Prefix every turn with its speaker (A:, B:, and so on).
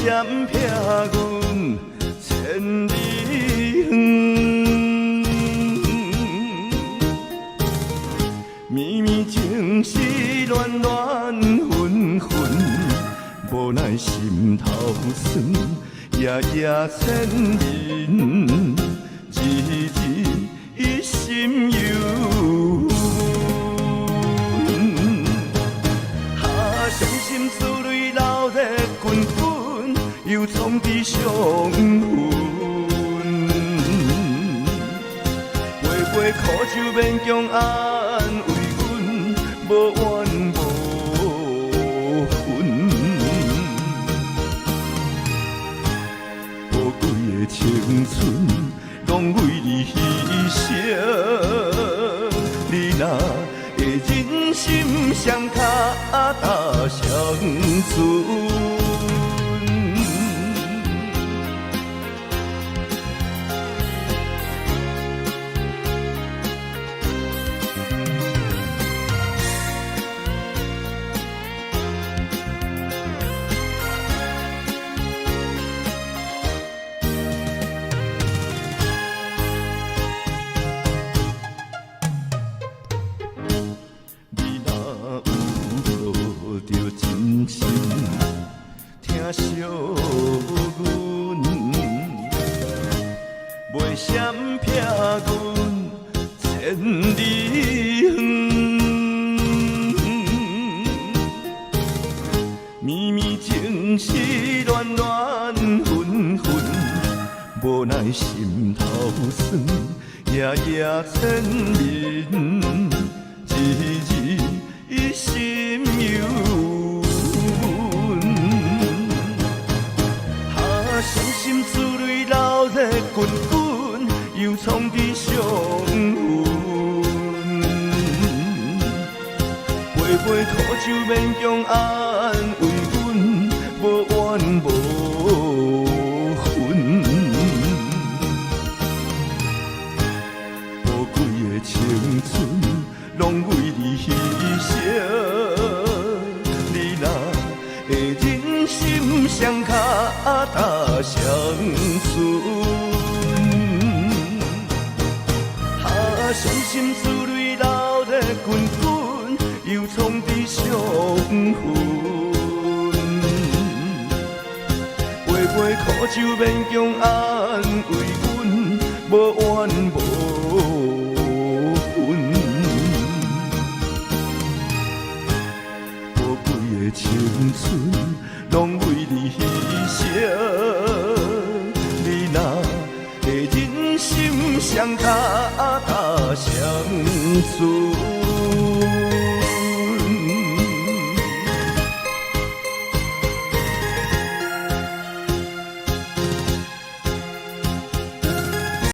A: 闪避阮千里远。绵绵情是乱乱纷纷，无奈心头酸，夜夜缠绵，日日伊心忧。伤心思泪流热滚滚，又创治伤痕。月月苦酒勉强安慰阮，无怨无恨。宝贵的青春，拢为你牺牲。你若会忍心双脚踏双船。真心疼惜阮，袂闪避阮千里远。绵绵情是乱乱纷纷，无奈心头酸，夜夜缠绵，日日伊心忧。伤心思泪流热滚滚，又创治伤痕。杯杯苦酒勉强安慰阮，无怨无恨。宝贵的青春，拢为你牺牲。你若会忍心双脚踏双船，伤心思泪流热滚滚，又创治伤痕。杯杯苦酒勉强安慰阮，无怨无恨。宝贵的青春，拢为你牺牲。你若会忍心双脚踏双船。